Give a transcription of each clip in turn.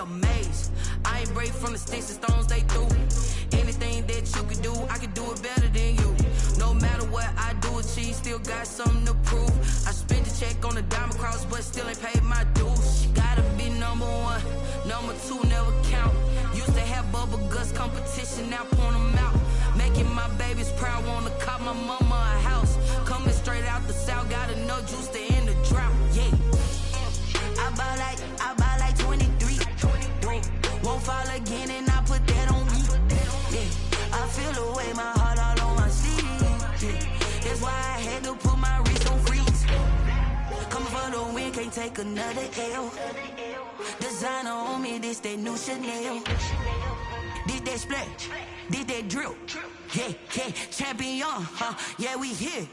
amazed. I ain't break from the sticks and stones they threw. Anything that you could do, I could do it better than you. No matter what I do achieve, still got something to prove. I spent the check on the diamond cross, but still ain't paid my dues. Gotta be number one, number two never count. Used to have bubble guts competition, now point them out. Making my babies proud, wanna cop my mama a house. Coming straight out the south, got enough juice to end the drought. Yeah, I buy like 23. Won't fall again, and I put that on me. Yeah, I feel the way, my heart all on my sleeve. Yeah, that's why I had to put my wrist on freeze. Coming for the win, can't take another L. Designer on me, this that new Chanel. Did that splash, did that drill. Yeah, yeah, champion, huh? Yeah, we here.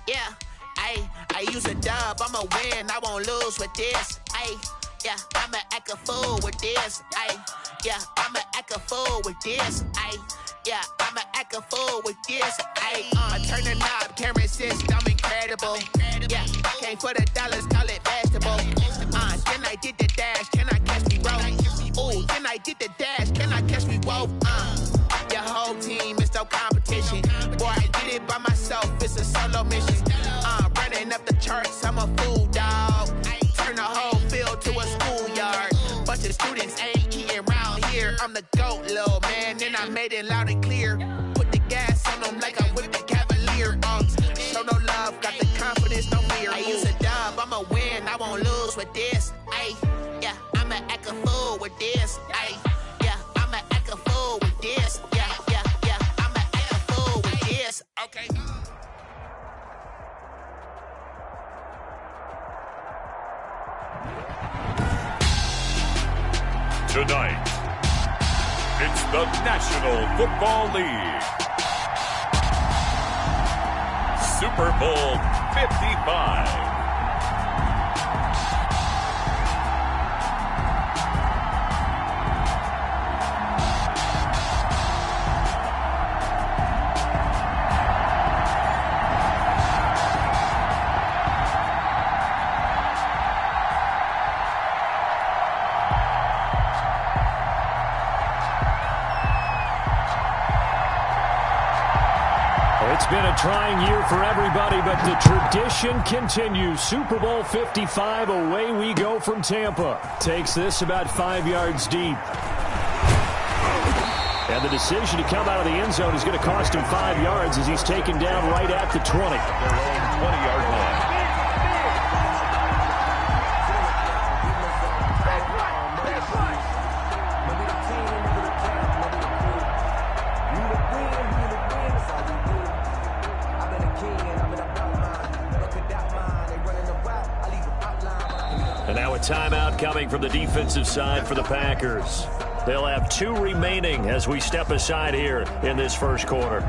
Yeah, I use a dub, I'ma win, I won't lose with this. Yeah, I'ma act a fool with this. Yeah, I'ma act a fool with this. Yeah, I'ma act a fool with this. I turn the knob, camera assist, I'm incredible. Yeah, came for the dollars, call it vegetable. Then I did the dash, can I catch me roll? Ooh, then I did the dash, can I catch me roll? Your whole team is no competition. Boy, I did it by myself, it's a solo mission. Running up the charts, I'm a fool, dog. Turn the whole field to a schoolyard. Bunch of students ain't eating round here. I'm the GOAT, little man, and I made it loud and clear. Put the gas on them like I'm with the Cavalier. Show no love, got the confidence, no fear. I use a dub, I'ma win, I won't lose with this. Yeah, I'ma act a fool with this. Yeah, I'ma act a fool with this. Yeah, I'ma act a fool with this. Okay. Tonight, it's the National Football League. Super Bowl 55. It's been a trying year for everybody, but the tradition continues. Super Bowl 55, away we go from Tampa. Takes this about 5 yards deep. And the decision to come out of the end zone is going to cost him 5 yards as he's taken down right at the 20. Their own 20-yard line. And now a timeout coming from the defensive side for the Packers. They'll have 2 remaining as we step aside here in this first quarter.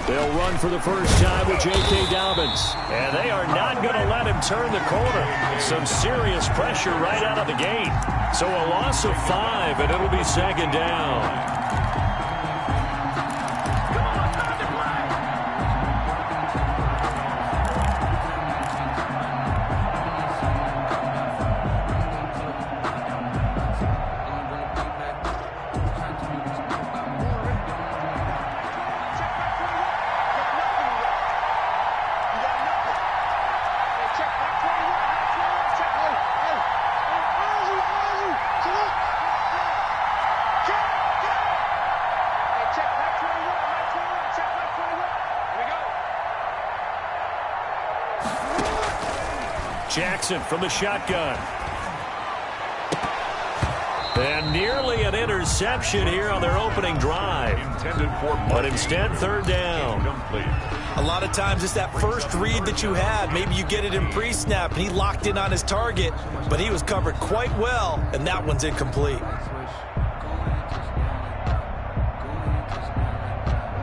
They'll run for the first time with J.K. Dobbins. And they are not going to let him turn the corner. Some serious pressure right out of the gate. So a loss of 5, and it'll be second down. Jackson from the shotgun. And nearly an interception here on their opening drive. But instead, third down. A lot of times it's that first read that you had. Maybe you get it in pre-snap, and he locked in on his target, but he was covered quite well, and that one's incomplete.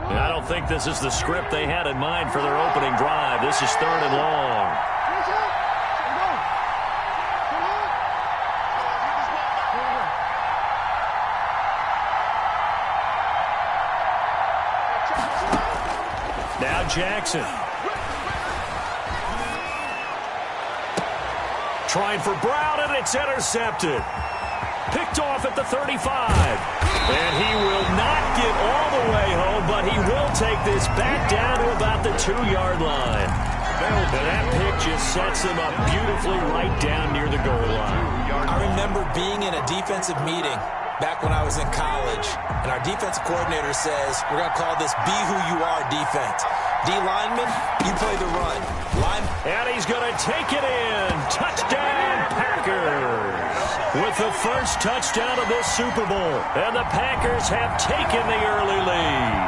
I don't think this is the script they had in mind for their opening drive. This is third and long. Now Jackson. Trying for Brown, and it's intercepted. Picked off at the 35. And he will not get all the way home, but he will take this back down to about the 2-yard line. And that pick just sets him up beautifully right down near the goal line. I remember being in a defensive meeting back when I was in college, and our defensive coordinator says, we're going to call this be who you are defense. D lineman, you play the run. And he's going to take it in. Touchdown, Packers. With the first touchdown of this Super Bowl. And the Packers have taken the early lead.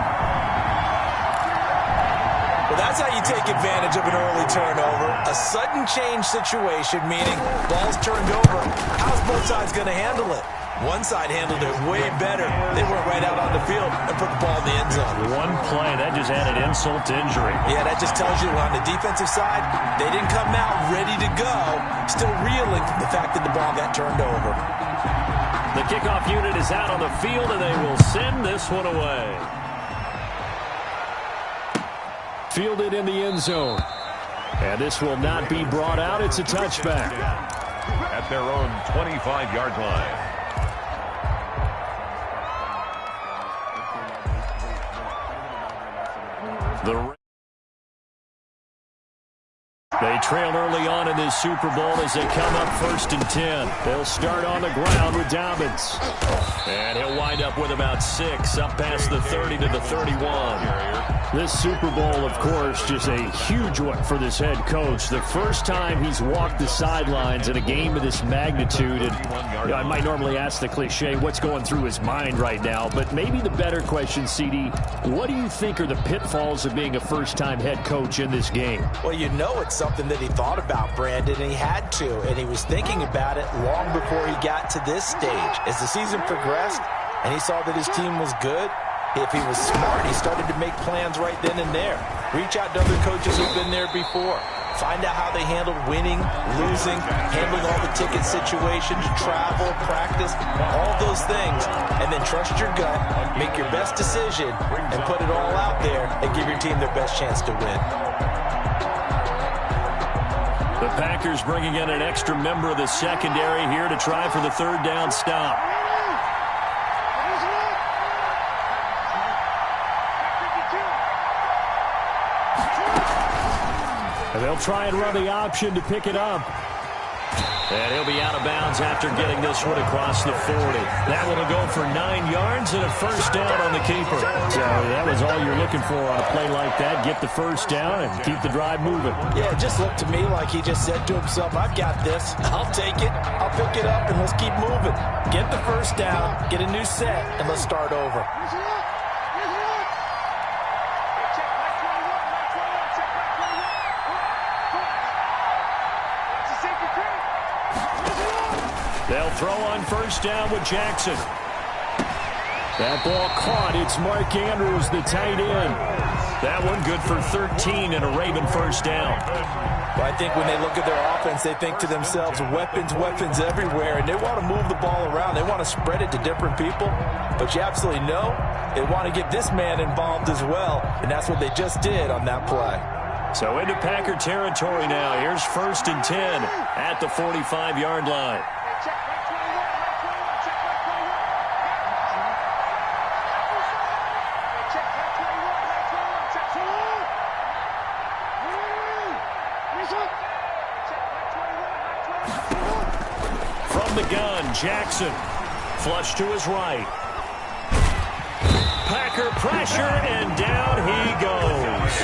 Well, that's how you take advantage of an early turnover. A sudden change situation, meaning ball's turned over. How's both sides going to handle it? One side handled it way better. They went right out on the field and put the ball in the end zone. One play, that just added insult to injury. Yeah, that just tells you on the defensive side, they didn't come out ready to go, still reeling from the fact that the ball got turned over. The kickoff unit is out on the field, and they will send this one away. Fielded in the end zone. And this will not be brought out. It's a touchback. At their own 25-yard line. They trail early on in this Super Bowl as they come up 1st and 10. They'll start on the ground with Dobbins. And he'll wind up with about 6 up past the 30 to the 31. This Super Bowl, of course, just a huge one for this head coach. The first time he's walked the sidelines in a game of this magnitude. And you know, I might normally ask the cliche, what's going through his mind right now? But maybe the better question, CD, what do you think are the pitfalls of being a first-time head coach in this game? Well, you know it's something that he thought about, Brandon, and he had to. And he was thinking about it long before he got to this stage. As the season progressed and he saw that his team was good, if he was smart, he started to make plans right then and there. Reach out to other coaches who've been there before. Find out how they handled winning, losing, handling all the ticket situations, travel, practice, all those things. And then trust your gut, make your best decision, and put it all out there and give your team their best chance to win. The Packers bringing in an extra member of the secondary here to try for the third down stop. And they'll try and run the option to pick it up. And he'll be out of bounds after getting this one across the 40. That one will go for 9 yards and a first down on the keeper. So that was all you're looking for on a play like that. Get the first down and keep the drive moving. Yeah, it just looked to me like he just said to himself, I've got this. I'll take it. I'll pick it up, and let's keep moving. Get the first down, get a new set, and let's start over. They'll throw on first down with Jackson. That ball caught. It's Mark Andrews, the tight end. That one good for 13 and a Raven first down. Well, I think when they look at their offense, they think to themselves, weapons, weapons everywhere, and they want to move the ball around. They want to spread it to different people. But you absolutely know they want to get this man involved as well, and that's what they just did on that play. So into Packer territory now. Here's 1st and 10 at the 45-yard line. From the gun, Jackson. Flush to his right. Packer pressure, and down he goes.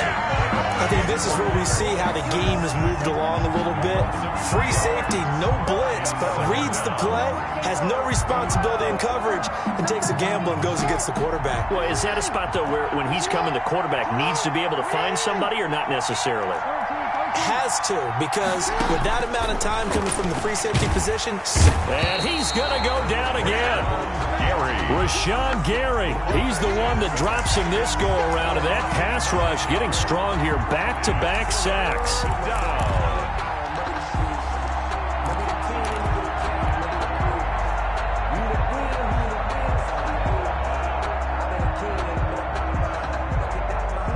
I think this is where we see how the game has moved along a little bit. Free safety, no blitz, but reads the play, has no responsibility in coverage, and takes a gamble and goes against the quarterback. Well, is that a spot, though, where when he's coming, the quarterback needs to be able to find somebody or not necessarily? Has to, because with that amount of time coming from the free safety position. And he's going to go down again. Rashawn Gary, he's the one that drops him this go-around, and that pass rush getting strong here. Back-to-back sacks.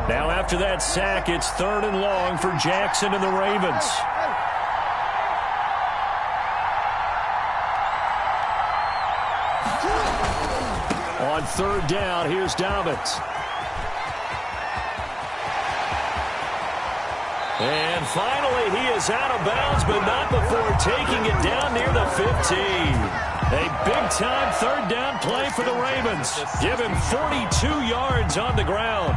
Now after that sack, it's 3rd and long for Jackson and the Ravens. On 3rd down, here's Dobbins. And finally, he is out of bounds, but not before taking it down near the 15. A big-time 3rd down play for the Ravens. Give him 42 yards on the ground.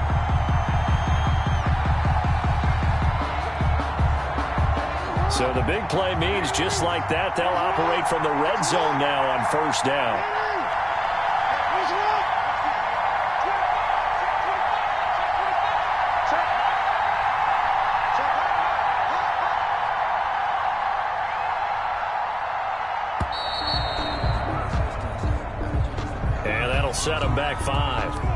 So the big play means just like that, they'll operate from the red zone now on 1st down. And that'll set him back 5.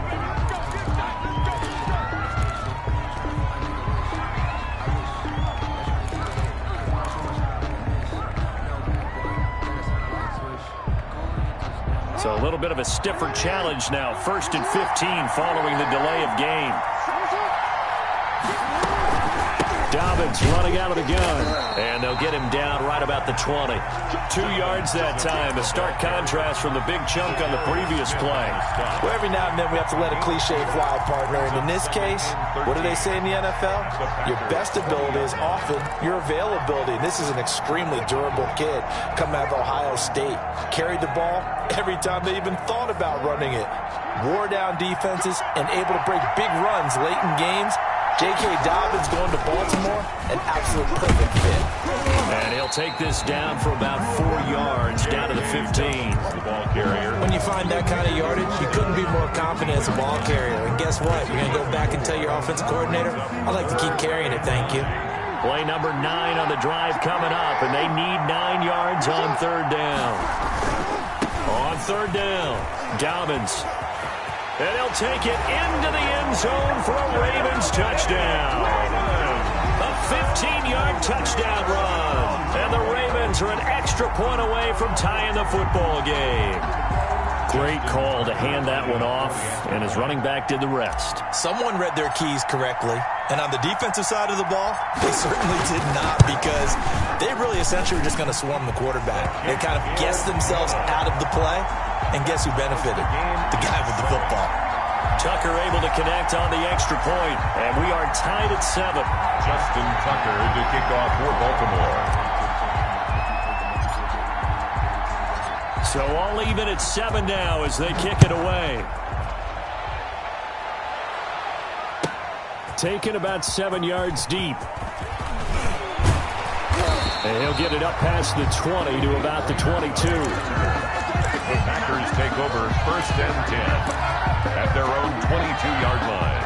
So a little bit of a stiffer challenge now. 1st and 15 following the delay of game. Dobbins running out of the gun. And they'll get him down right about the 20. 2 yards that time. A stark contrast from the big chunk on the previous play. Well, every now and then we have to let a cliche fly, partner. And in this case, what do they say in the NFL? Your best ability is often your availability. And this is an extremely durable kid coming out of Ohio State. Carried the ball every time they even thought about running it. Wore down defenses and able to break big runs late in games. J.K. Dobbins going to Baltimore, an absolute perfect fit. And he'll take this down for about 4 yards, down to the 15. The ball carrier. When you find that kind of yardage, you couldn't be more confident as a ball carrier. And guess what? You're going to go back and tell your offensive coordinator, I'd like to keep carrying it, thank you. Play number 9 on the drive coming up, and they need 9 yards on 3rd down. On 3rd down, Dobbins. And he'll take it into the end zone for a Ravens touchdown. A 15-yard touchdown run. And the Ravens are an extra point away from tying the football game. Great call to hand that one off, and his running back did the rest. Someone read their keys correctly, and on the defensive side of the ball, they certainly did not, because they really essentially were just going to swarm the quarterback. They kind of guessed themselves out of the play, and guess who benefited? The guy with the football. Tucker able to connect on the extra point, and we are tied at 7. Justin Tucker to kick off for Baltimore. So all even at 7 now as they kick it away. Taken about 7 yards deep. And he'll get it up past the 20 to about the 22. The Packers take over 1st and 10 at their own 22-yard line.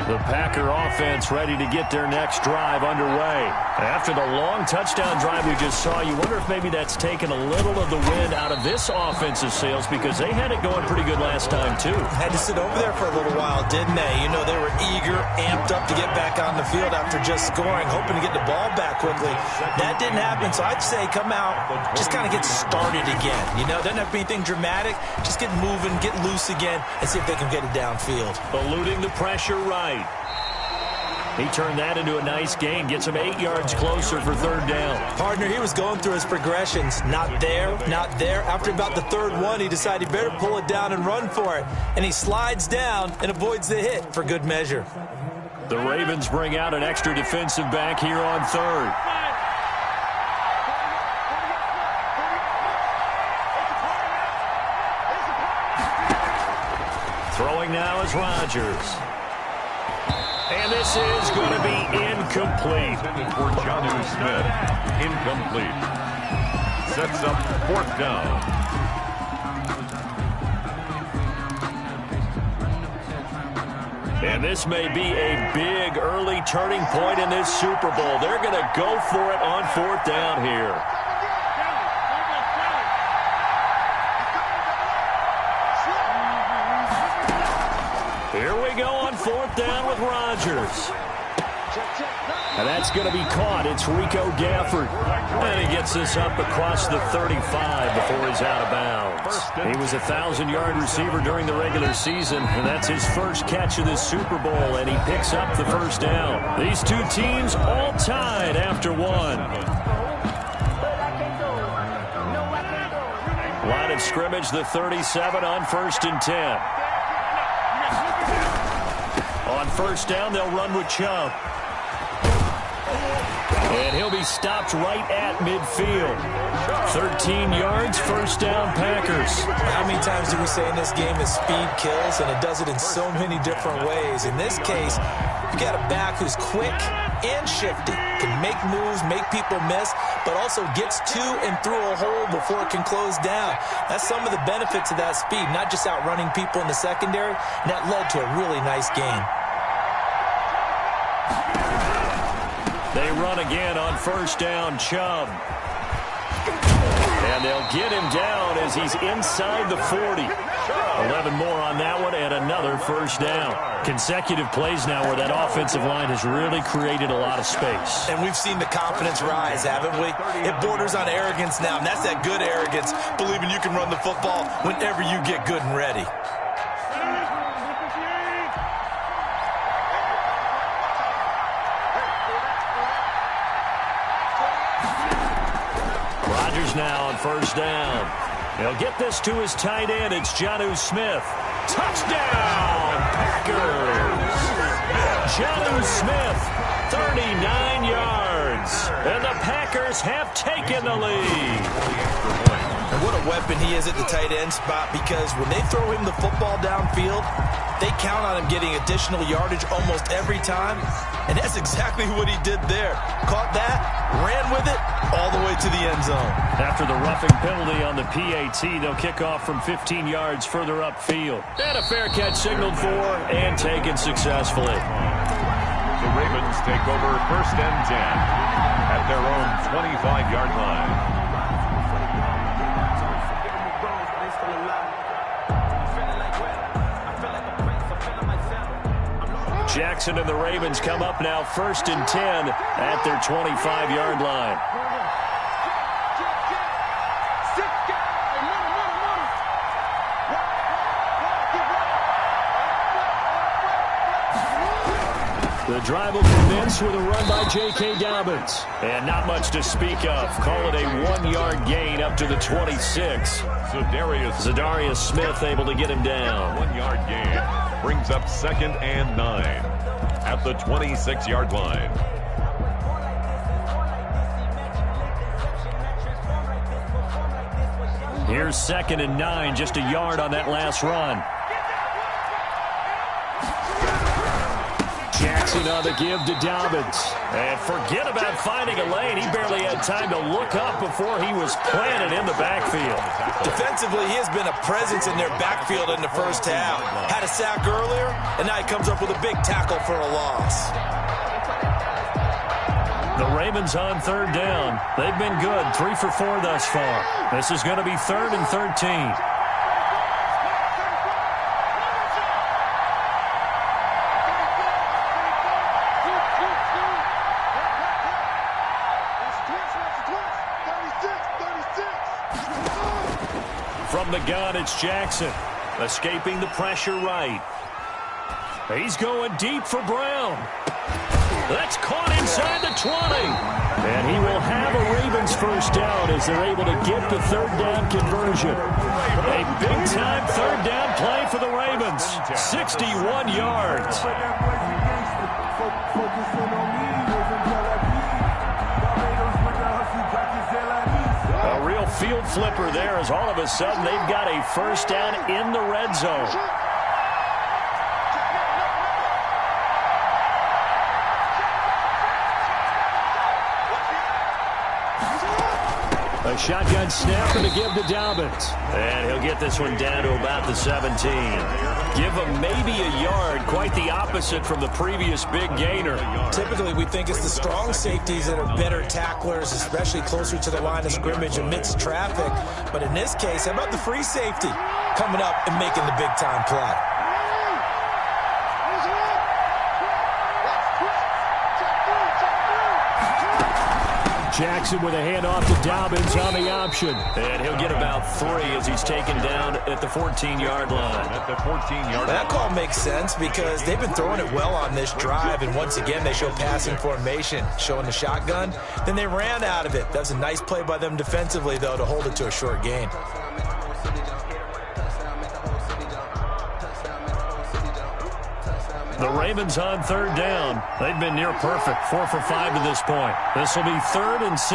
The Packer offense ready to get their next drive underway. After the long touchdown drive we just saw, you wonder if maybe that's taken a little of the wind out of this offensive sails, because they had it going pretty good last time, too. Had to sit over there for a little while, didn't they? You know, they were eager, amped up to get back on the field after just scoring, hoping to get the ball back quickly. That didn't happen, so I'd say come out, just kind of get started again. You know, doesn't have to be anything dramatic. Just get moving, get loose again, and see if they can get it downfield. Eluding the pressure right. He turned that into a nice gain, gets him 8 yards closer for 3rd down. Partner, he was going through his progressions. Not there, not there. After about the 3rd one, he decided he better pull it down and run for it. And he slides down and avoids the hit for good measure. The Ravens bring out an extra defensive back here on 3rd. Throwing now is Rodgers. And this is going to be incomplete. For Jonnu Smith, incomplete. Sets up 4th down. And this may be a big early turning point in this Super Bowl. They're going to go for it on 4th down here. Here we go on 4th down with Rodgers. And that's going to be caught. It's Rico Gafford. And he gets this up across the 35 before he's out of bounds. He was a 1,000-yard receiver during the regular season, and that's his first catch of this Super Bowl, and he picks up the 1st down. These two teams all tied after one. Line of scrimmage, the 37 on 1st and 10. On 1st down, they'll run with Chubb. And he'll be stopped right at midfield. 13 yards, 1st down, Packers. How many times do we say in this game that speed kills, and it does it in so many different ways? In this case, you got a back who's quick and shifty, can make moves, make people miss, but also gets to and through a hole before it can close down. That's some of the benefits of that speed, not just outrunning people in the secondary, and that led to a really nice game. They run again on 1st down, Chubb. And they'll get him down as he's inside the 40. 11 more on that one and another 1st down. Consecutive plays now where that offensive line has really created a lot of space. And we've seen the confidence rise, haven't we? It borders on arrogance now, and that's that good arrogance, believing you can run the football whenever you get good and ready. Now on 1st down. He'll get this to his tight end. It's Jonnu Smith. Touchdown, Packers! Jonnu Smith, 39 yards. And the Packers have taken the lead. And what a weapon he is at the tight end spot, because when they throw him the football downfield, they count on him getting additional yardage almost every time. And that's exactly what he did there. Caught that, ran with it, all the way to the end zone. After the roughing penalty on the PAT, they'll kick off from 15 yards further upfield. And a fair catch signaled for and taken successfully. The Ravens take over 1st and 10 at their own 25-yard line. Jackson and the Ravens come up now 1st and 10 at their 25-yard line. The drive will commence with a run by J.K. Dobbins. And not much to speak of. Call it a 1-yard gain up to the 26. Zadarius Smith able to get him down. 1-yard gain brings up 2nd and 9 at the 26-yard line. Here's 2nd and 9, just a yard on that last run. Jackson on the give to Dobbins. And forget about finding a lane. He barely had time to look up before he was planted in the backfield. Defensively, he has been a presence in their backfield in the 1st half. Had a sack earlier, and now he comes up with a big tackle for a loss. The Ravens on 3rd down. They've been good, 3 for 4 thus far. This is going to be 3rd and 13. From the gun, it's Jackson. Escaping the pressure right. He's going deep for Brown. That's caught inside the 20. And he will have a Ravens 1st down as they're able to get the 3rd down conversion. A big-time 3rd down play for the Ravens. 61 yards. A real field flipper there as all of a sudden they've got a 1st down in the red zone. A shotgun snapper to give to Dobbins. And he'll get this one down to about the 17. Give him maybe a yard, quite the opposite from the previous big gainer. Typically, we think it's the strong safeties that are better tacklers, especially closer to the line of scrimmage amidst traffic. But in this case, how about the free safety coming up and making the big-time play? Jackson with a handoff to Dobbins on the option. And he'll get about 3 as he's taken down at the 14-yard line. At the 14-yard line. That call makes sense because they've been throwing it well on this drive, and once again they show passing formation, showing the shotgun. Then they ran out of it. That was a nice play by them defensively, though, to hold it to a short gain. The Ravens on 3rd down. They've been near perfect, 4 for 5 to this point. This will be 3rd and 6.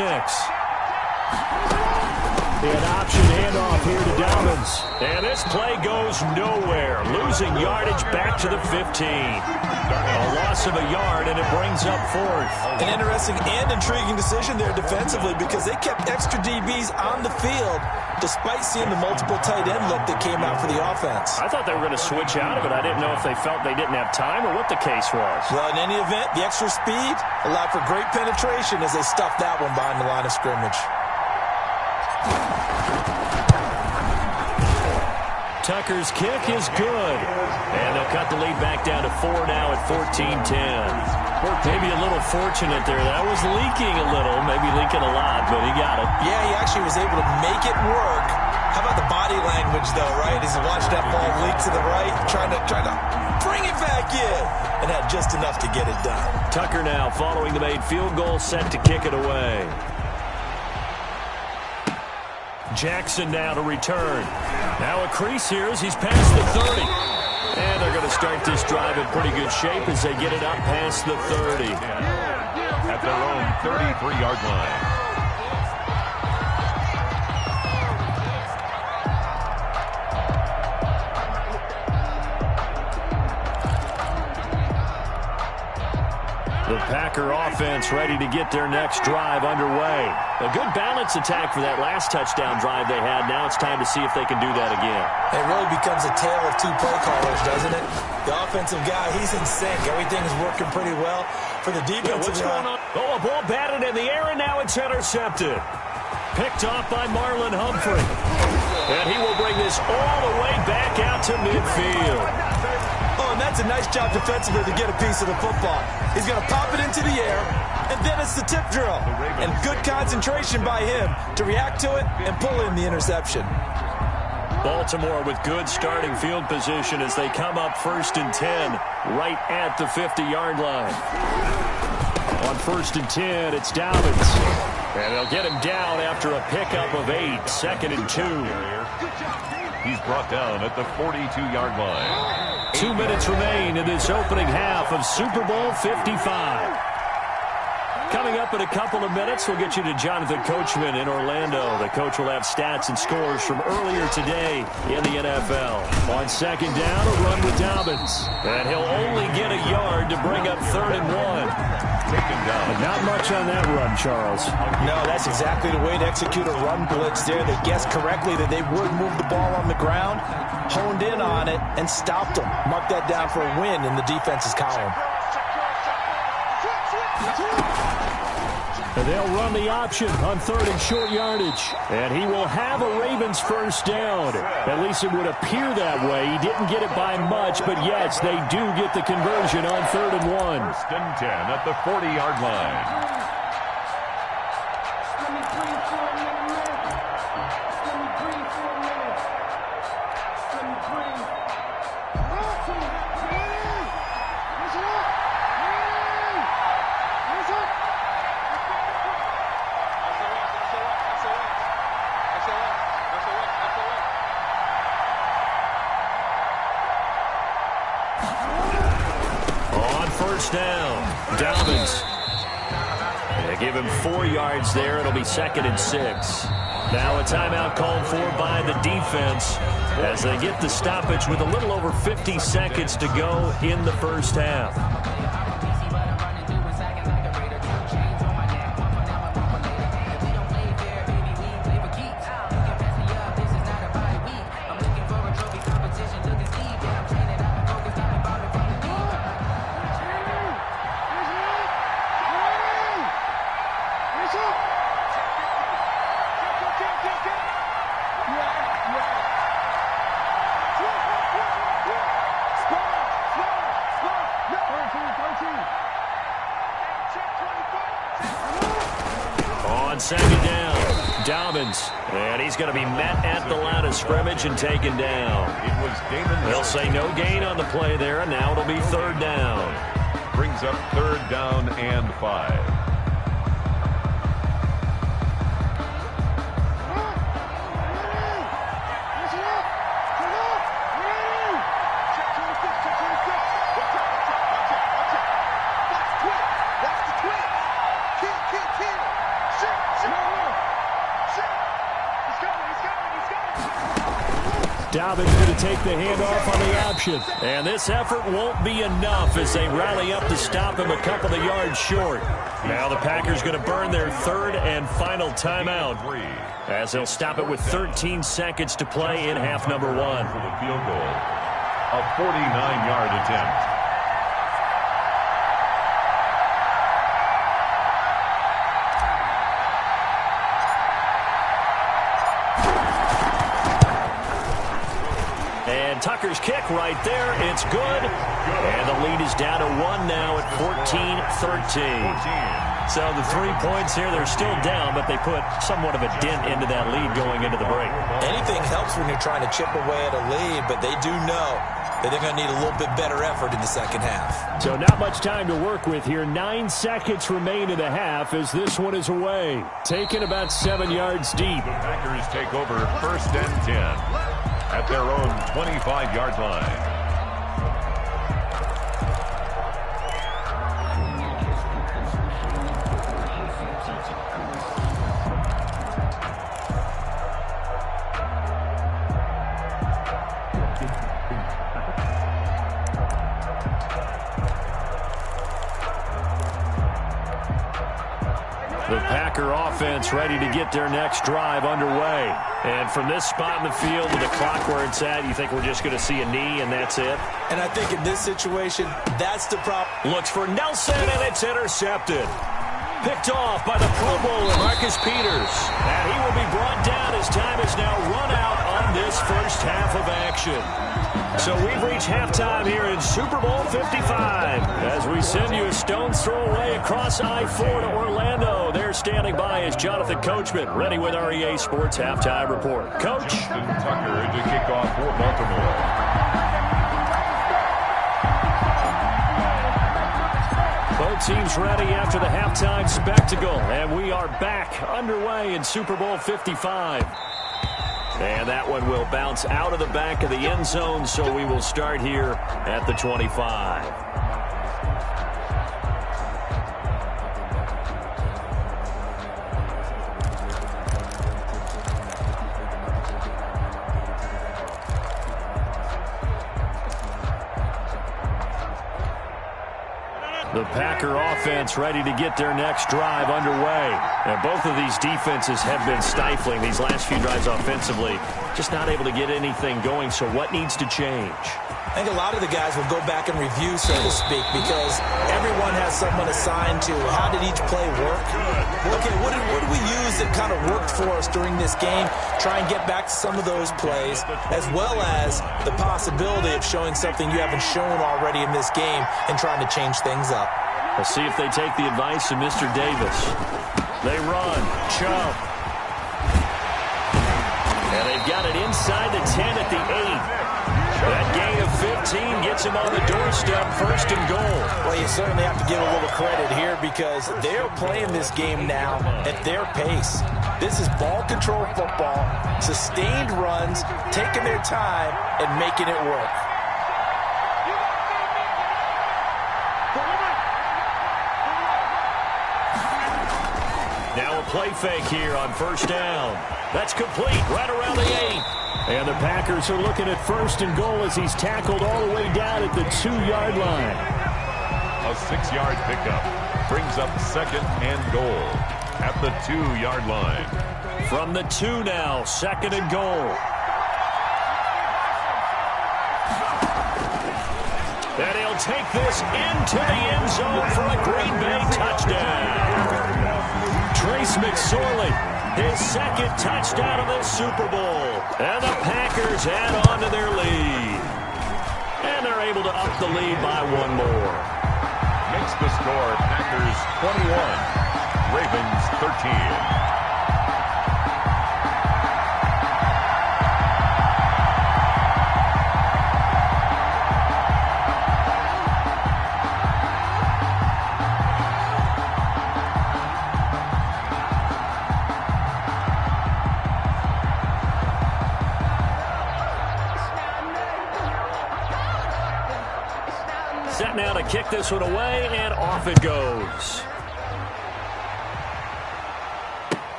An option handoff here to Dobbins. And this play goes nowhere. Losing yardage back to the 15. A loss of a yard, and it brings up 4th. An interesting and intriguing decision there defensively because they kept extra DBs on the field despite seeing the multiple tight end look that came out for the offense. I thought they were going to switch out of it. I didn't know if they felt they didn't have time or what the case was. Well, in any event, the extra speed allowed for great penetration as they stuffed that one behind the line of scrimmage. Tucker's kick is good. And they'll cut the lead back down to 4 now at 14-10. Maybe a little fortunate there. That was leaking a little, maybe leaking a lot, but he got it. Yeah, he actually was able to make it work. How about the body language, though, right? As he watched that ball leak to the right, trying to bring it back in, and had just enough to get it done. Tucker now following the made field goal, set to kick it away. Jackson now to return. Now a crease here as he's past the 30. And they're going to start this drive in pretty good shape as they get it up past the 30. At their own 33-yard line. The Packer offense ready to get their next drive underway. A good balance attack for that last touchdown drive they had. Now it's time to see if they can do that again. It really becomes a tale of two play callers, doesn't it? The offensive guy, he's in sync. Everything is working pretty well for the defensive what's going on? Oh, a ball batted in the air, and now it's intercepted. Picked off by Marlon Humphrey. And he will bring this all the way back out to midfield. Oh, and that's a nice job defensively to get a piece of the football. He's going to pop it into the air, and then it's the tip drill. And good concentration by him to react to it and pull in the interception. Baltimore with good starting field position as they come up 1st and 10 right at the 50-yard line. On 1st and 10, it's Dobbins. And they'll get him down after a pickup of 8, 2nd and 2. He's brought down at the 42-yard line. 2 minutes remain in this opening half of Super Bowl 55. Coming up in a couple of minutes, we'll get you to Jonathan Coachman in Orlando. The coach will have stats and scores from earlier today in the NFL. On 2nd down, a run with Dobbins. And he'll only get a yard to bring up 3rd and 1. But not much on that run, Charles. No, that's exactly the way to execute a run blitz there. They guessed correctly that they would move the ball on the ground, honed in on it, and stopped them. Mark that down for a win in the defense's column. And they'll run the option on 3rd and short yardage. And he will have a Ravens first down. At least it would appear that way. He didn't get it by much, but yes, they do get the conversion on 3rd and 1. 1st and 10 at the 40-yard line. Down. Dobbins. They give him 4 yards there. It'll be 2nd and 6. Now a timeout called for by the defense as they get the stoppage with a little over 50 seconds to go in the first half. second down. Dobbins, and he's going to be met at the line of scrimmage and taken down. They'll say no gain on the play there, and now it'll be third down. Brings up third down and 5. Dobbins going to take the handoff on the option. And this effort won't be enough as they rally up to stop him a couple of yards short. Now the Packers going to burn their third and final timeout as they'll stop it with 13 seconds to play in half number 1. For the field goal, a 49-yard attempt. Tucker's kick right there. It's good. And the lead is down to 1 now at 14-13. So the 3 points here, they're still down, but they put somewhat of a dent into that lead going into the break. Anything helps when you're trying to chip away at a lead, but they do know that they're going to need a little bit better effort in the second half. So not much time to work with here. 9 seconds remain in the half as this one is away. Taken about 7 yards deep. The Packers take over first and 10 at their own 25-yard line. The Packer offense ready to get their next drive underway. And from this spot in the field with the clock where it's at, you think we're just going to see a knee and that's it? And I think in this situation, that's the problem. Looks for Nelson, and it's intercepted. Picked off by the Pro Bowler, Marcus Peters. And he will be brought down as time is now run out on this first half of action. So we've reached halftime here in Super Bowl 55 as we send you a stone's throw away across I-4 to Orlando. There standing by is Jonathan Coachman, ready with our EA Sports Halftime Report. Coach. Justin Tucker to kick off for Baltimore. Both teams ready after the halftime spectacle, and we are back underway in Super Bowl 55. And that one will bounce out of the back of the end zone, so we will start here at the 25. The Packer offense ready to get their next drive underway. And both of these defenses have been stifling these last few drives offensively. Just not able to get anything going, so what needs to change? I think a lot of the guys will go back and review, so to speak, because everyone has someone assigned to how did each play work. Okay, what did we use that kind of worked for us during this game? Try and get back to some of those plays, as well as the possibility of showing something you haven't shown already in this game and trying to change things up. We'll see if they take the advice of Mr. Davis. They run. Chubb. And they've got it inside the 10 at the 8. That gain of 15 gets him on the doorstep, first and goal. Well, you certainly have to give a little credit here because they're playing this game now at their pace. This is ball control football, sustained runs, taking their time, and making it work. Now a play fake here on first down. That's complete right around the 8. And the Packers are looking at first and goal as he's tackled all the way down at the 2-yard line. A 6-yard pickup brings up second and goal at the 2-yard line. From the 2 now, second and goal. And he'll take this into the end zone for a Green Bay touchdown. Trace McSorley, his second touchdown of this Super Bowl. And the Packers add on to their lead. And they're able to up the lead by one more. Makes the score Packers 21, Ravens 13. Set now to kick this one away, and off it goes.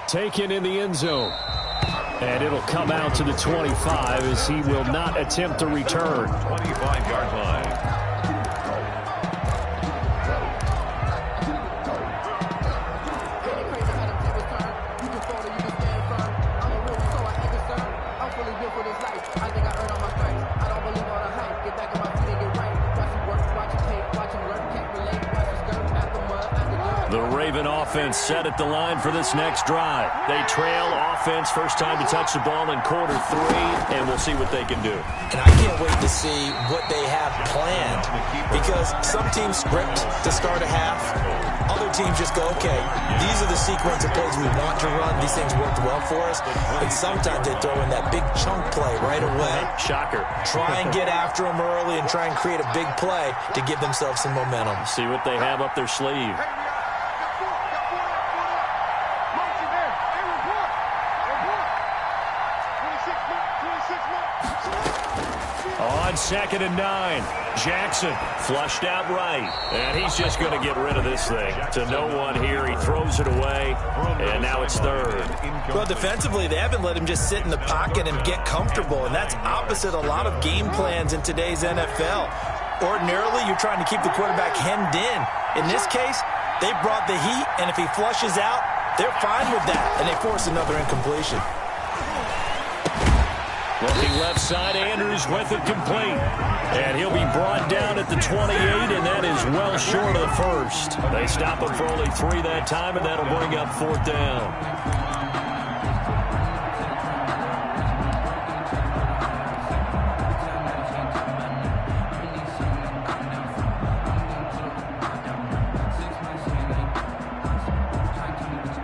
Taken in the end zone. And it'll come out to the 25 as he will not attempt to return. 25-yard line. The Raven offense set at the line for this next drive. They trail offense, first time to touch the ball in quarter 3, and we'll see what they can do. And I can't wait to see what they have planned, because some teams script to start a half. Other teams just go, okay, these are the sequence of plays we want to run. These things worked well for us. And sometimes they throw in that big chunk play right away. Shocker. Try and get after them early and try and create a big play to give themselves some momentum. See what they have up their sleeve. On 2nd and 9, Jackson flushed out right, and he's just going to get rid of this thing. To no one here, he throws it away, and now it's 3rd. Well, defensively, they haven't let him just sit in the pocket and get comfortable, and that's opposite a lot of game plans in today's NFL. Ordinarily, you're trying to keep the quarterback hemmed in. In this case, they brought the heat, and if he flushes out, they're fine with that, and they force another incompletion. Looking left side, Andrews with it complete. And he'll be brought down at the 28, and that is well short of the first. They stop him for only 3 that time, and that'll bring up 4th down.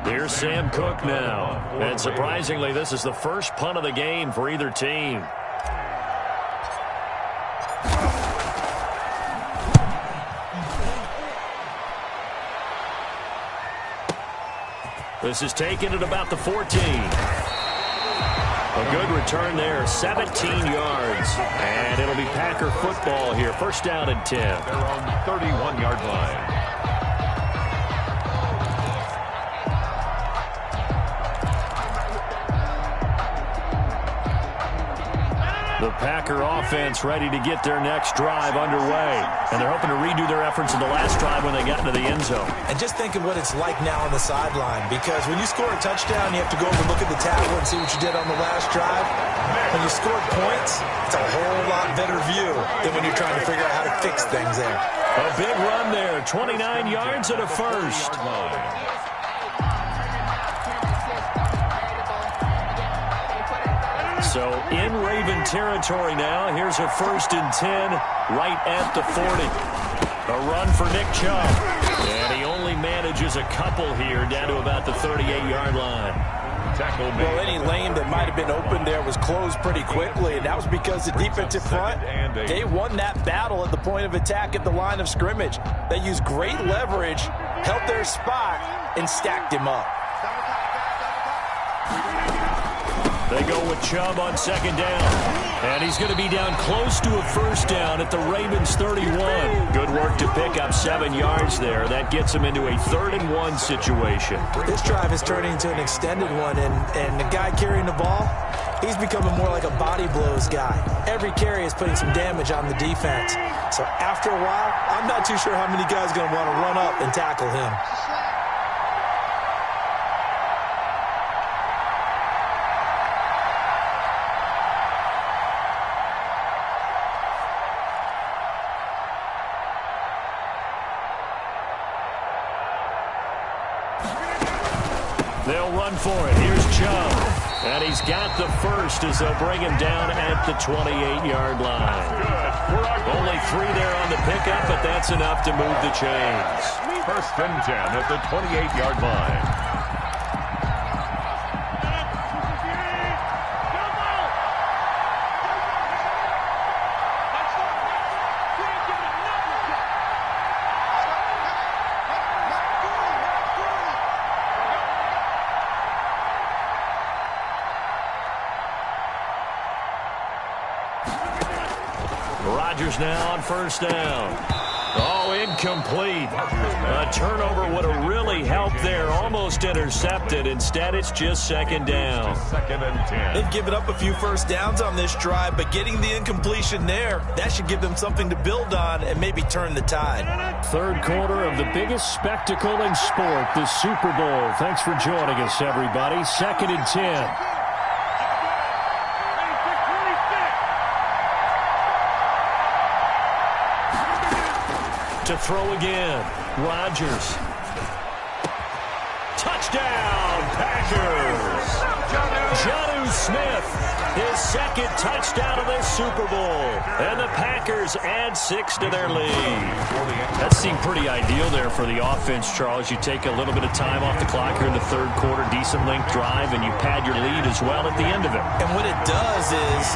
Here's Sam Cook now. And surprisingly, this is the first punt of the game for either team. This is taken at about the 14. A good return there, 17 yards. And it'll be Packer football here. First down and 10. They're on the 31-yard line. The Packer offense ready to get their next drive underway. And they're hoping to redo their efforts in the last drive when they got into the end zone. And just think of what it's like now on the sideline, because when you score a touchdown, you have to go over and look at the tablet and see what you did on the last drive. When you scored points, it's a whole lot better view than when you're trying to figure out how to fix things there. A big run there, 29 yards and a first. So in Raven territory now. Here's a 1st and 10 right at the 40. A run for Nick Chubb. And he only manages a couple here down to about the 38-yard line. Well, any lane that might have been open there was closed pretty quickly, and that was because the defensive front, they won that battle at the point of attack at the line of scrimmage. They used great leverage, held their spot, and stacked him up. They go with Chubb on 2nd down. And he's going to be down close to a 1st down at the Ravens 31. Good work to pick up 7 yards there. That gets him into a 3rd and 1 situation. This drive is turning into an extended one, and the guy carrying the ball, he's becoming more like a body blows guy. Every carry is putting some damage on the defense. So after a while, I'm not too sure how many guys are going to want to run up and tackle him. They'll run for it. Here's Chubb. And he's got the first as they'll bring him down at the 28-yard line. Only 3 there on the pickup, but that's enough to move the chains. 1st and 10 at the 28-yard line. Rodgers now on first down. Oh, incomplete. A turnover would have really helped there. Almost intercepted. Instead, it's just second down. Second and 10. They've given up a few first downs on this drive, but getting the incompletion there, that should give them something to build on and maybe turn the tide. Third quarter of the biggest spectacle in sport, the Super Bowl. Thanks for joining us, everybody. Second and 10. To throw again. Rodgers. Touchdown, Packers. Jonnu Smith, his second touchdown of this Super Bowl. And the Packers add 6 to their lead. That seemed pretty ideal there for the offense, Charles. You take a little bit of time off the clock here in the third quarter, decent length drive, and you pad your lead as well at the end of it. And what it does is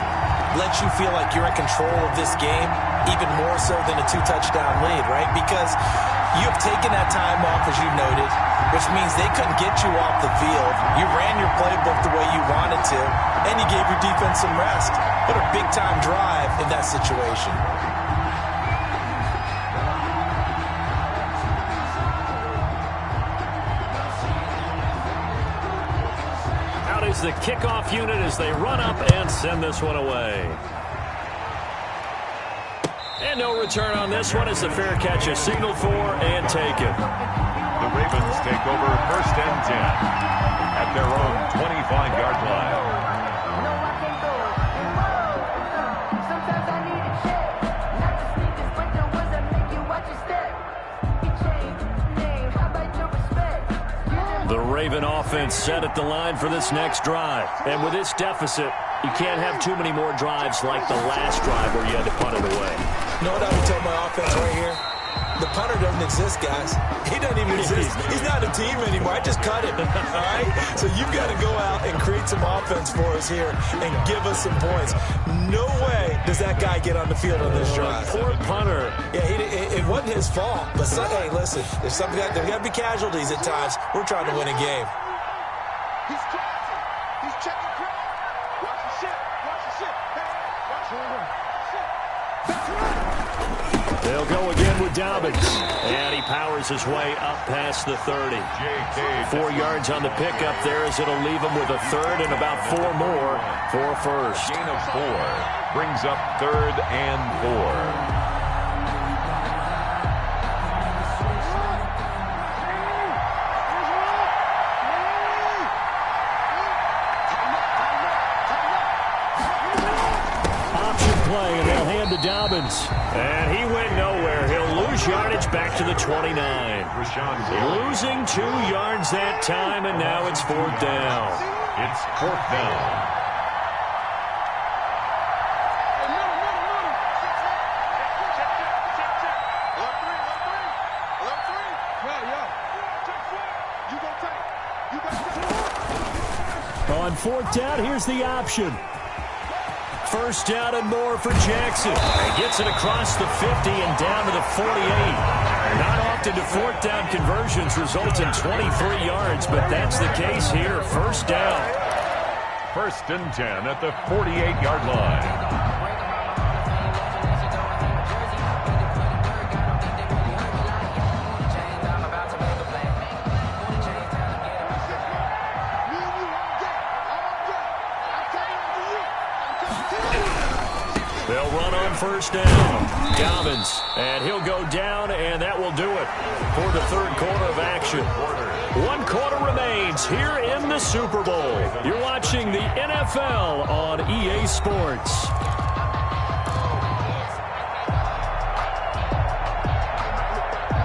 let you feel like you're in control of this game, even more so than a 2-touchdown lead, right? Because you have taken that time off, as you noted, which means they couldn't get you off the field. You ran your playbook the way you wanted to, and you gave your defense some rest. What a big-time drive in that situation. Out is the kickoff unit as they run up and send this one away. And no return on this one as the fair catch is signaled for and taken. The Ravens take over first and 10 at their own 25-yard line. The Raven offense set at the line for this next drive. And with this deficit, you can't have too many more drives like the last drive where you had to punt it away. You know what I would tell my offense right here? The punter doesn't exist, guys. He doesn't even exist. He's not a team anymore. I just cut him, all right? So you've got to go out and create some offense for us here and give us some points. No way does that guy get on the field on this drive. Poor punter. Yeah, it wasn't his fault. But, hey, listen, there's got to be casualties at times. We're trying to win a game. He's crossing. He's checking crowd. Watch the shit. Watch the shit. Hey, watch the shit. That's right. They'll go again with Dobbins. And he powers his way up past the 30. 4 yards on the pickup there as it'll leave him with a third and about 4 more for first. Gain of 4 brings up third and 4. Dobbins. And he went nowhere. He'll lose yardage back to the 29. Losing 2 yards that time, and now it's 4th down. It's 4th down. On 4th down, here's the option. First down and more for Jackson. And gets it across the 50 and down to the 48. Not often do 4th down conversions result in 23 yards, but that's the case here. First down. First and 10 at the 48-yard line. They'll run on first down. Dobbins, and he'll go down, and that will do it for the third quarter of action. 1 quarter remains here in the Super Bowl. You're watching the NFL on EA Sports.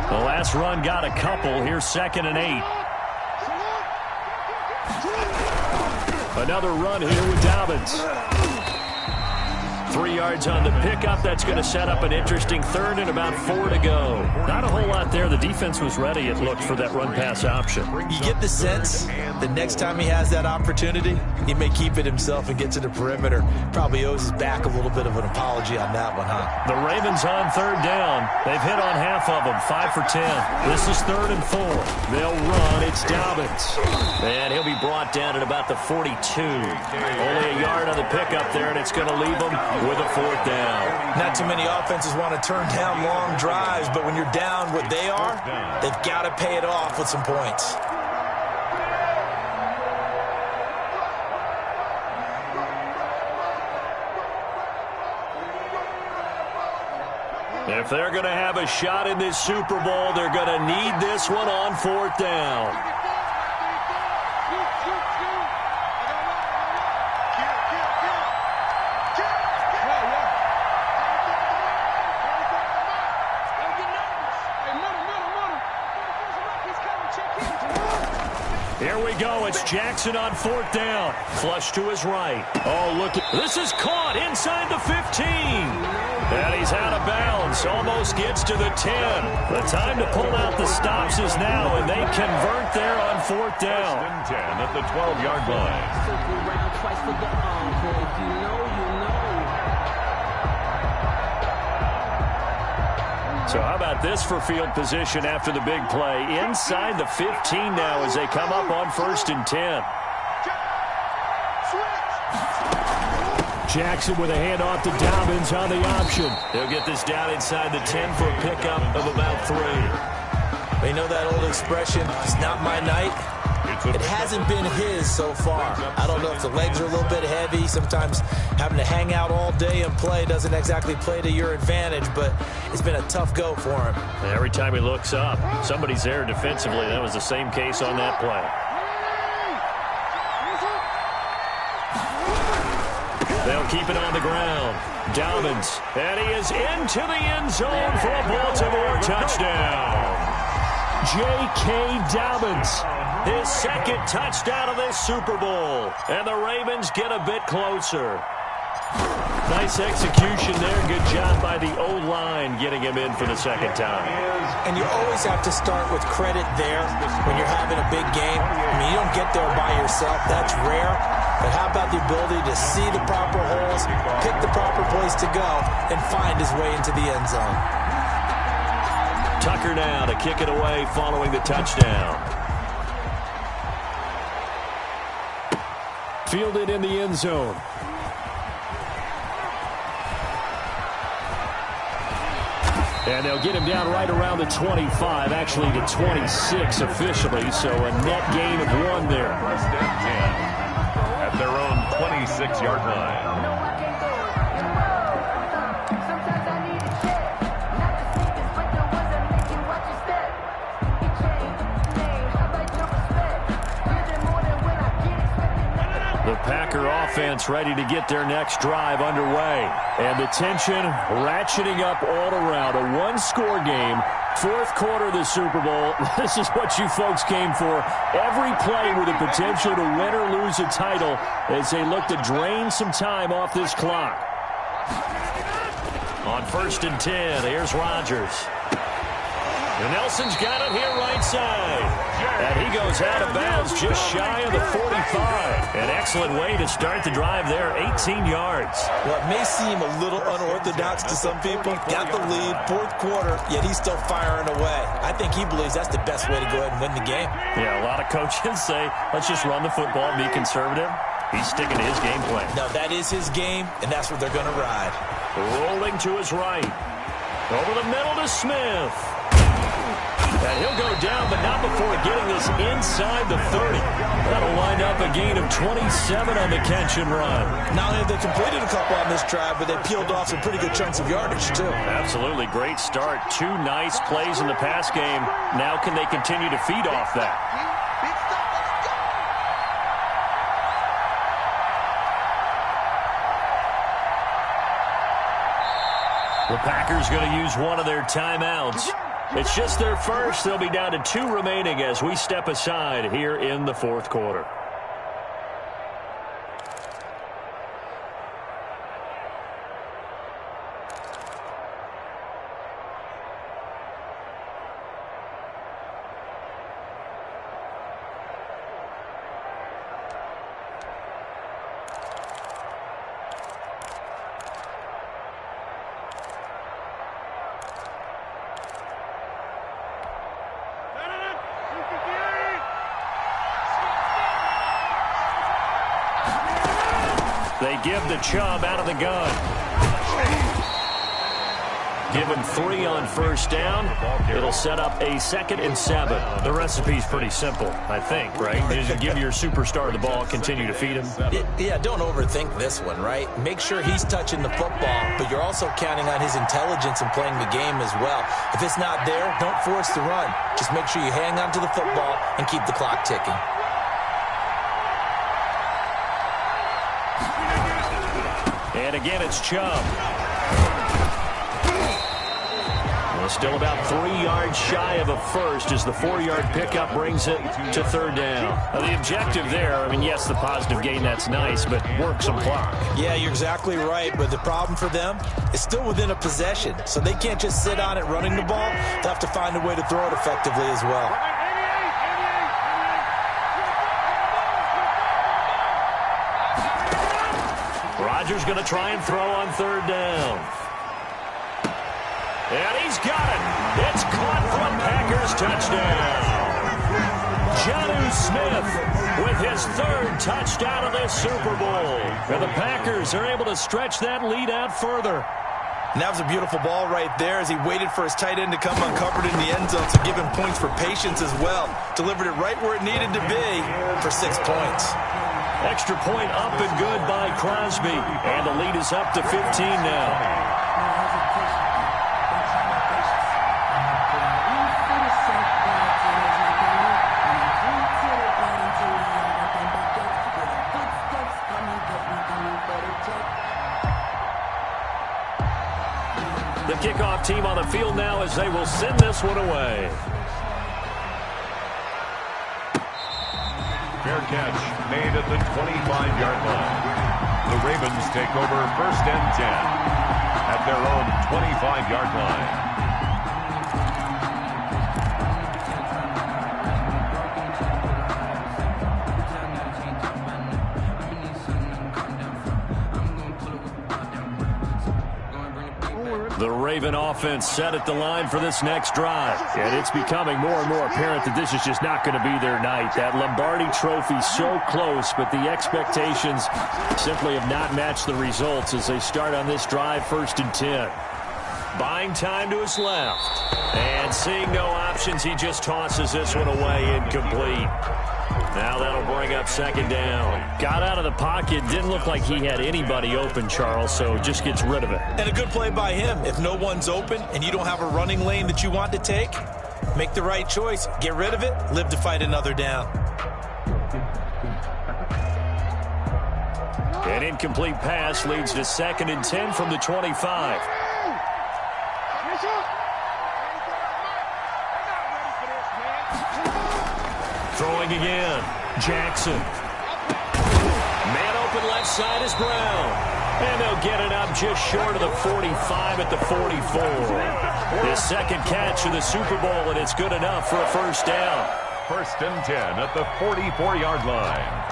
The last run got a couple. Here's 2nd and 8. Another run here with Dobbins. 3 yards on the pickup. That's going to set up an interesting third and about 4 to go. Not a whole lot there. The defense was ready, it looked, for that run-pass option. You get the sense the next time he has that opportunity, he may keep it himself and get to the perimeter. Probably owes his back a little bit of an apology on that one, huh? The Ravens on 3rd down. They've hit on half of them, 5 for 10. This is 3rd and 4. They'll run. It's Dobbins. And he'll be brought down at about the 42. Only a yard on the pickup there, and it's going to leave him with a 4th down. Now, Not too many offenses want to turn down long drives, but when you're down what they are, they've got to pay it off with some points. If they're going to have a shot in this Super Bowl, they're going to need this one on 4th down. Here we go. It's Jackson on 4th down. Flush to his right. Oh, look. This is caught inside the 15. And he's out of bounds. Almost gets to the 10. The time to pull out the stops is now, and they convert there on 4th down. 10 at the 12-yard So how about this for field position after the big play? Inside the 15 now as they come up on 1st and 10. Jackson with a handoff to Dobbins on the option. They'll get this down inside the 10 for a pickup of about 3. They know that old expression, it's not my night. It hasn't been his so far. I don't know if the legs are a little bit heavy. Sometimes having to hang out all day and play doesn't exactly play to your advantage, but it's been a tough go for him. Every time he looks up, somebody's there defensively. That was the same case on that play. They'll keep it on the ground. Dobbins, and he is into the end zone for a Baltimore touchdown. J.K. Dobbins, his 2nd touchdown of this Super Bowl. And the Ravens get a bit closer. Nice execution there. Good job by the O-line getting him in for the 2nd time. And you always have to start with credit there when you're having a big game. I mean, you don't get there by yourself. That's rare. But how about the ability to see the proper holes, pick the proper place to go, and find his way into the end zone? Tucker now to kick it away following the touchdown. Fielded in the end zone. And they'll get him down right around the 25, actually the 26 officially, so a net gain of 1 there. 1st and 10 at their own 26-yard line. The Packer offense ready to get their next drive underway. And the tension ratcheting up all around. A 1-score game. 4th quarter of the Super Bowl. This is what you folks came for. Every play with the potential to win or lose a title as they look to drain some time off this clock. On 1st and 10, here's Rodgers. And Nelson's got it here right side. And he goes out of bounds just shy of the 45. An excellent way to start the drive there, 18 yards. Well, it may seem a little unorthodox to some people. Got the lead, 4th quarter, yet he's still firing away. I think he believes that's the best way to go ahead and win the game. Yeah, a lot of coaches say, let's just run the football and be conservative. He's sticking to his game plan. No, that is his game, and that's what they're going to ride. Rolling to his right. Over the middle to Smith. And he'll go down, but not before getting this inside the 30. That'll wind up a gain of 27 on the catch and run. Not only have they completed a couple on this drive, but they peeled off some pretty good chunks of yardage, too. Absolutely. Great start. 2 nice plays in the pass game. Now can they continue to feed off that? The Packers going to use one of their timeouts. It's just their first. They'll be down to 2 remaining as we step aside here in the 4th quarter. They give the Chubb out of the gun. Give him 3 on first down. It'll set up a 2nd and 7. The recipe's pretty simple, I think, right? Just give your superstar the ball, continue to feed him. Yeah, don't overthink this one, right? Make sure he's touching the football, but you're also counting on his intelligence and playing the game as well. If it's not there, don't force the run. Just make sure you hang on to the football and keep the clock ticking. And again, it's Chubb. Well, still about 3 yards shy of a first as the 4-yard pickup brings it to 3rd down. The objective there, I mean, yes, the positive gain, that's nice, but work some clock. Yeah, you're exactly right, but the problem for them is still within a possession, so they can't just sit on it running the ball. They'll have to find a way to throw it effectively as well. Rodgers going to try and throw on 3rd down. And he's got it. It's caught from Packers touchdown. Jonnu Smith with his 3rd touchdown of this Super Bowl. And the Packers are able to stretch that lead out further. And that was a beautiful ball right there as he waited for his tight end to come uncovered in the end zone to give him points for patience as well. Delivered it right where it needed to be for 6 points. Extra point up and good by Crosby. And the lead is up to 15 now. The kickoff team on the field now as they will send this one away. Fair catch made at the 25-yard line. The Ravens take over 1st and 10 at their own 25-yard line. The Raven offense set at the line for this next drive. And it's becoming more and more apparent that this is just not going to be their night. That Lombardi trophy so close, but the expectations simply have not matched the results as they start on this drive 1st and 10. Buying time to his left. And seeing no options, he just tosses this one away incomplete. Now that'll bring up 2nd down. Got out of the pocket. Didn't look like he had anybody open, Charles, so just gets rid of it. And a good play by him. If no one's open and you don't have a running lane that you want to take, make the right choice. Get rid of it. Live to fight another down. An incomplete pass leads to 2nd and 10 from the 25. Throwing again. Jackson. Man open left side is Brown. And they'll get it up just short of the 45 at the 44. His 2nd catch of the Super Bowl, and it's good enough for a 1st down. 1st and 10 at the 44-yard line.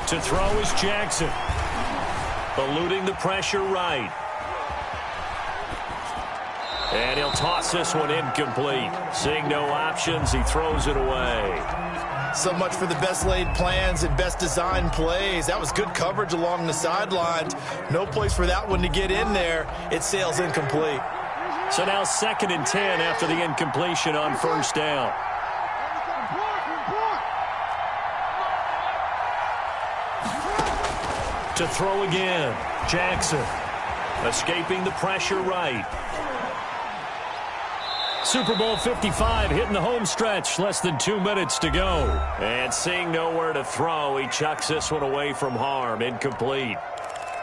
To throw is Jackson. Eluding the pressure right. And he'll toss this one incomplete. Seeing no options, he throws it away. So much for the best laid plans and best designed plays. That was good coverage along the sidelines. No place for that one to get in there. It sails incomplete. So now 2nd and 10 after the incompletion on 1st down. To throw again, Jackson. Escaping the pressure right. Super Bowl 55 hitting the home stretch. Less than 2 minutes to go. And seeing nowhere to throw, he chucks this one away from harm. Incomplete.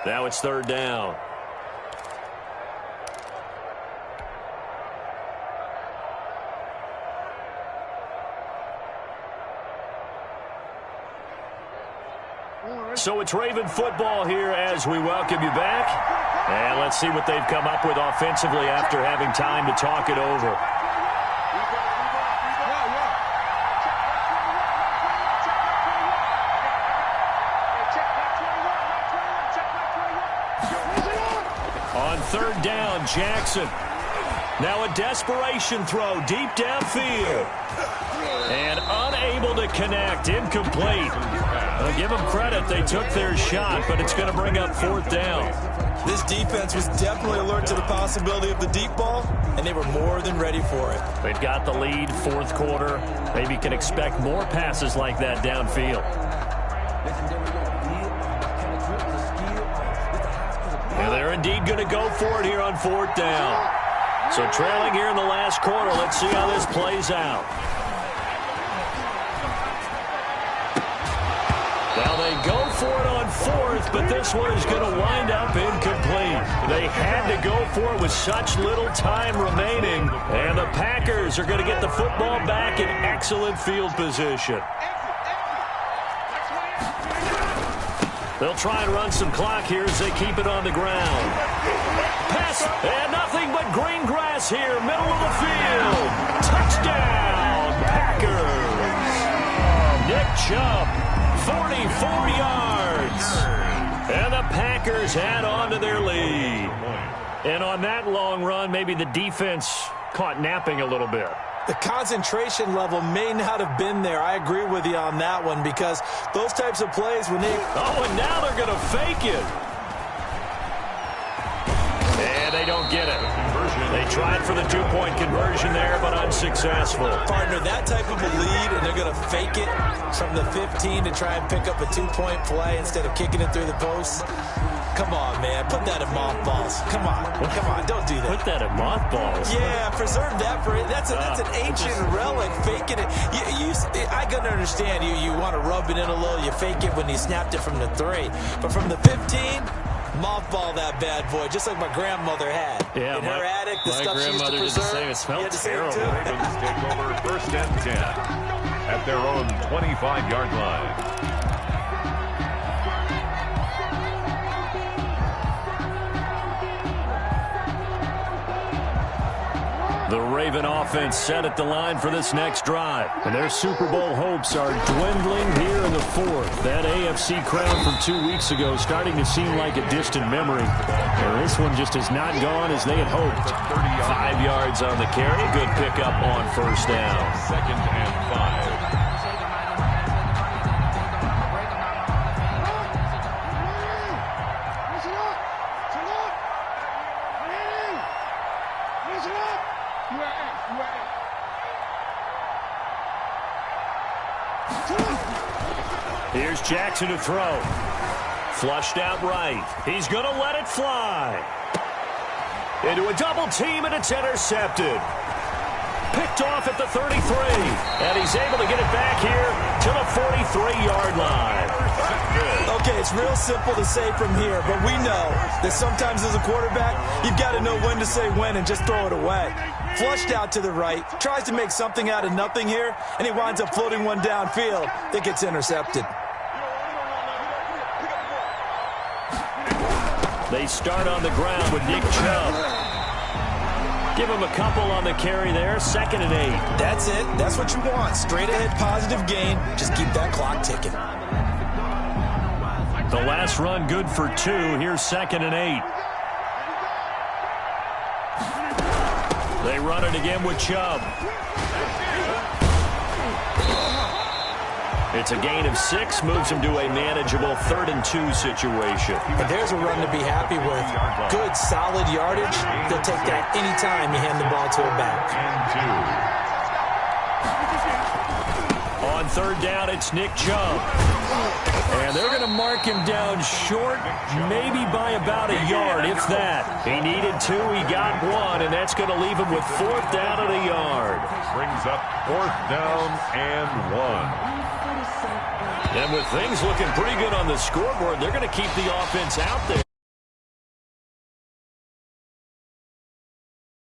Now it's 3rd down. So it's Raven football here as we welcome you back. And let's see what they've come up with offensively after having time to talk it over. On third down, Jackson. Now a desperation throw deep downfield. And unable to connect, incomplete. I'll give them credit, they took their shot, but it's going to bring up fourth down. This defense was definitely alert to the possibility of the deep ball, and they were more than ready for it. They've got the lead, fourth quarter. Maybe can expect more passes like that downfield. And they're indeed going to go for it here on fourth down. So trailing here in the last quarter, let's see how this plays out. Now they go for it on fourth, but this one is going to wind up incomplete. They had to go for it with such little time remaining, and the Packers are going to get the football back in excellent field position. They'll try and run some clock here as they keep it on the ground. Pass, and nothing but green grass here, middle of the field. Touchdown, Packers. Nick Chubb, 44 yards. And the Packers add on to their lead. And on that long run, maybe the defense caught napping a little bit. The concentration level may not have been there. I agree with you on that one because those types of plays when they... Oh, and now they're going to fake it. And they don't get it. They tried for the two-point conversion there, but unsuccessful. Partner, that type of a lead, and they're going to fake it from the 15 to try and pick up a two-point play instead of kicking it through the post. Come on, man. Put that in mothballs. Come on. Come on. Don't do that. Put that in mothballs? Yeah, preserve that for it. That's an ancient relic. Faking it. I can understand you want to rub it in a little. You fake it when you snapped it from the 3. But from the 15, mothball that bad boy, just like my grandmother had. Yeah, in her attic, the stuff she used to preserve. It smelled terrible. The Ravens take over first and 10 at their own 25-yard line. The Raven offense set at the line for this next drive. And their Super Bowl hopes are dwindling here in the fourth. That AFC crown from 2 weeks ago starting to seem like a distant memory. And this one just has not gone as they had hoped. 5 yards on the carry. Good pickup on first down. Second and 5. Here's Jackson to throw. Flushed out right. He's going to let it fly. Into a double team, and it's intercepted. Picked off at the 33. And he's able to get it back here to the 43-yard line. Okay, it's real simple to say from here, but we know that sometimes as a quarterback, you've got to know when to say when and just throw it away. Flushed out to the right, tries to make something out of nothing here, and he winds up floating one downfield that gets intercepted. They start on the ground with Nick Chubb. Give him a couple on the carry there. 2nd and 8. That's it. That's what you want. Straight ahead positive gain. Just keep that clock ticking. The last run good for 2. Here's 2nd and 8. They run it again with Chubb. It's a gain of 6, moves him to a manageable 3rd and 2 situation. And there's a run to be happy with. Good, solid yardage. They'll take that anytime you hand the ball to a back. On 3rd down, it's Nick Chubb. And they're going to mark him down short, maybe by about a yard, if that. He needed 2, he got 1, and that's going to leave him with 4th down and a yard. Brings up 4th down and 1. And with things looking pretty good on the scoreboard, they're going to keep the offense out there.